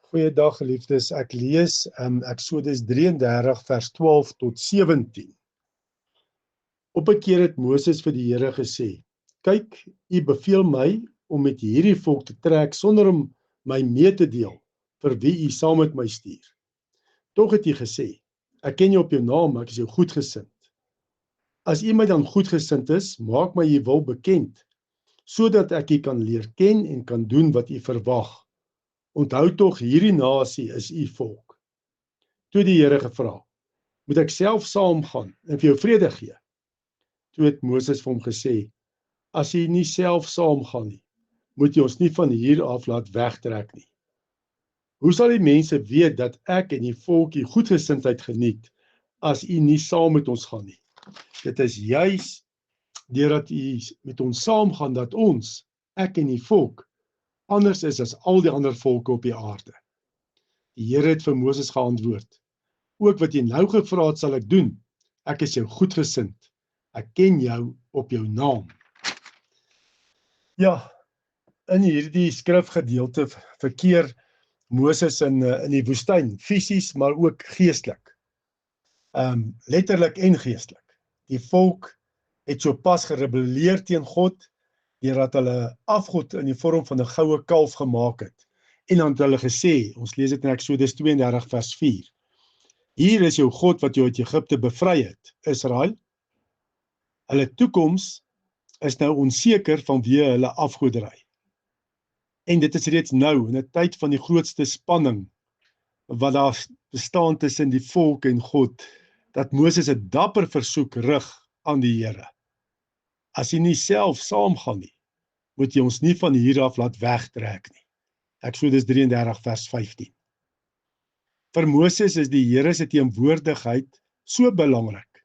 Goeiedag geliefdes, ek lees Eksodus 33 vers 12 tot 17. Op 'n keer het Moses vir die Here gesê, kyk, u beveel my om met hierdie volk te trek sonder om my mee te deel vir wie u saam met my stuur. Tog het u gesê, ek ken jou op jou naam, ek is jou goedgesind. As u my dan goedgesind is, maak my u wil bekend, sodat ek u kan leer ken en kan doen wat u verwag. Onthou tog, hierdie nasie is u volk. Toe die Here gevra, moet ek self saamgaan en vir jou vrede gee? Toe het Moses vir hom gesê, as jy nie self saamgaan nie, moet jy ons nie van hier af laat wegtrek nie. Hoe sal die mense weet dat ek en die volk u goedgesindheid geniet, as u nie saam met ons gaan nie? Dit is juis deurdat u met ons saamgaan, dat ons, ek en die volk, anders is as al die ander volke op die aarde. Die Here het vir Moses geantwoord, ook wat jy nou gevra het sal ek doen, ek is jou goedgesind, ek ken jou op jou naam. Ja, in hierdie skrifgedeelte verkeer Moses in die woestyn, fisies maar ook geestelik. Letterlik en geestelik. Die volk het so pas gerebelleer teen God, deurdat hulle afgod in die vorm van 'n goue kalf gemaak het. En dan het hulle gesê, ons lees dit in Eksodus 32 vers 4, hier is jou God wat jou uit Egipte bevry het, Israel. Hulle toekoms is nou onseker vanweë hulle afgoderry. En dit is reeds nou, in 'n tyd van die grootste spanning, wat daar bestaan tussen die volk en God, dat Moses 'n dapper versoek rig aan die Here. As jy nie self saamgaan nie, moet jy ons nie van hier af laat wegtrek nie. Eksodus 33 vers 15. Vir Moses is die Here se teenwoordigheid so belangrik,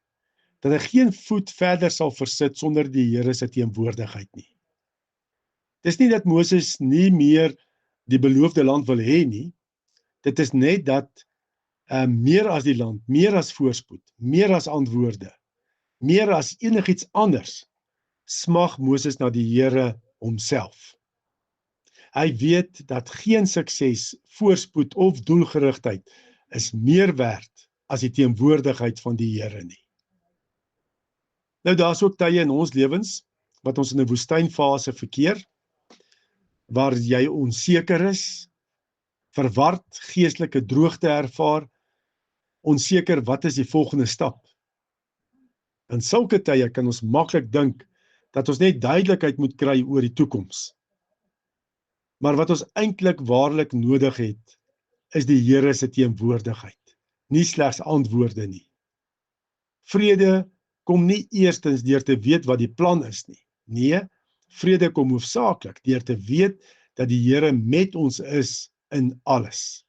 dat hy geen voet verder sal versit sonder die Here se teenwoordigheid nie. Dis nie dat Moses nie meer die beloofde land wil hê nie, dit is net dat meer as die land, meer as voorspoed, meer as antwoorde, meer as enigiets anders, smag Moses na die Here homself. Hy weet dat geen sukses, voorspoed of doelgerigtheid is meer werd as die teenwoordigheid van die Here nie. Nou daar's ook tye in ons lewens, wat ons in 'n woestynfase verkeer, waar jy onseker is, verward, geestelike droogte ervaar, onseker wat is die volgende stap. In sulke tye kan ons maklik dink dat ons net duidelikheid moet kry oor die toekoms. Maar wat ons eintlik waarlik nodig het, is die Here se teenwoordigheid, nie slegs antwoorde nie. Vrede kom nie eerstens deur te weet wat die plan is nie. Nee, vrede kom hoofsaaklik deur te weet dat die Here met ons is in alles.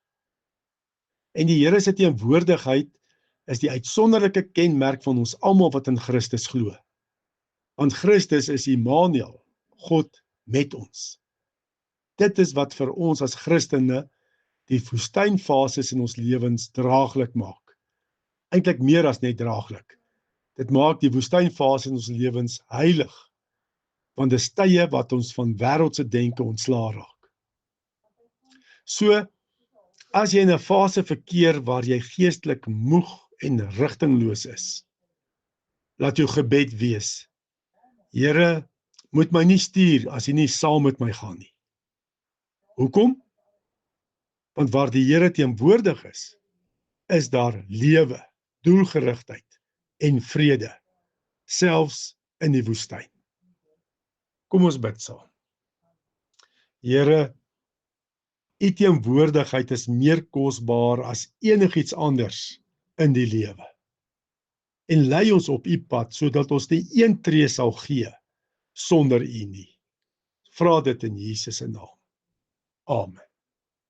En die Here se teenwoordigheid is die uitsonderlike kenmerk van ons almal wat in Christus glo. Want Christus is Immanuel, God met ons. Dit is wat vir ons as Christene die woestynfases in ons lewens draaglik maak. Eintlik meer as net draaglik. Dit maak die woestynfase in ons lewens heilig, want dis tye wat ons van wêreldse denke ontslaa raak. So, as jy in 'n fase verkeer waar jy geestelik moeg en rigtingloos is, laat jou gebed wees, Here, moet my nie stuur as jy nie saam met my gaan nie. Hoekom? Want waar die Here teenwoordig is daar lewe, doelgerigtheid en vrede, selfs in die woestyn. Kom ons bid saam. Here, u teenwoordigheid is meer kosbaar as enigiets anders in die lewe. En lei ons op u pad, sodat ons nie een tree sal gee sonder u nie. Vra dit in Jesus se naam. Amen.